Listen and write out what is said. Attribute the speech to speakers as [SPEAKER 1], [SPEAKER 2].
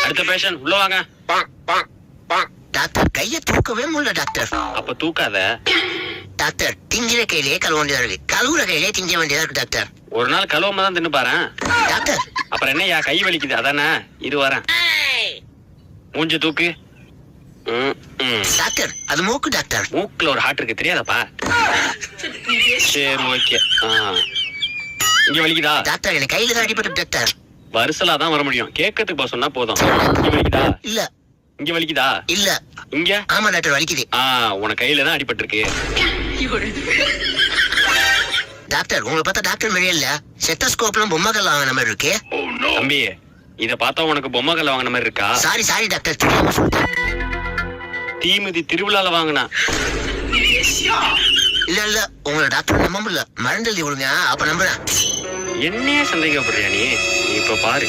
[SPEAKER 1] அடுத்த பேஷண்ட் உள்ள வாங்க.
[SPEAKER 2] டாக்டர் கைய தூக்கவே முடியல டாக்டர்.
[SPEAKER 1] அப்ப தூக்காத.
[SPEAKER 2] டாக்டர் திங்கிற கையிலேயே கழுவ வேண்டியதா இருக்கு, கழுவுற கையிலேயே திங்க வேண்டியதா இருக்கு டாக்டர்.
[SPEAKER 1] ஒரு நாள் கழுவாம தான் தின்னு பாரு
[SPEAKER 2] டாக்டர்.
[SPEAKER 1] அப்புறம் என்னய்யா கை வலிக்குது அதானே? இரு வரேன். மூஞ்ச தூக்கு.
[SPEAKER 2] டாக்டர் அது மூக்கு டாக்டர்.
[SPEAKER 1] மூக்குல ஒரு ஹார்ட் இருக்கு தெரியாதப்பா? சரி ஓகே. இங்க வலிக்குதா?
[SPEAKER 2] டாக்டர் எனக்கு கையில தான் அடிபட்டு டாக்டர்.
[SPEAKER 1] வருசலா தான் வர முடியும், கேட்கறதுக்கு பா சொன்னா போதும். இங்க வலிக்குதா?
[SPEAKER 2] இல்ல.
[SPEAKER 1] இங்க வலிக்குதா?
[SPEAKER 2] இல்ல.
[SPEAKER 1] இங்க?
[SPEAKER 2] ஆமா டாக்டர் வலிக்குது.
[SPEAKER 1] உனக்கு கையில தான் அடிபட்டு இருக்கு.
[SPEAKER 2] டாக்டர் உங்களை பார்த்தா டாக்டர் மாதிரியே இல்ல, செட்டஸ்கோப்லாம் பொம்மைகள் வாங்கின மாதிரி இருக்கு.
[SPEAKER 1] தம்பி இத பார்த்தா உனக்கு பொம்மைகள் வாங்கின மாதிரி இருக்கா?
[SPEAKER 2] சாரி டாக்டர், தெரியாம சொல்லிட்டேன்.
[SPEAKER 1] தீமிதி திருவிழால வாங்கினா?
[SPEAKER 2] இல்ல உங்களை டாக்டர் நம்ப முடியல, மருந்து எழுதி கொடுங்க அப்ப நம்புறேன்.
[SPEAKER 1] என்னையே சந்தேகப்படுறியா நீ? இப்ப பாரு.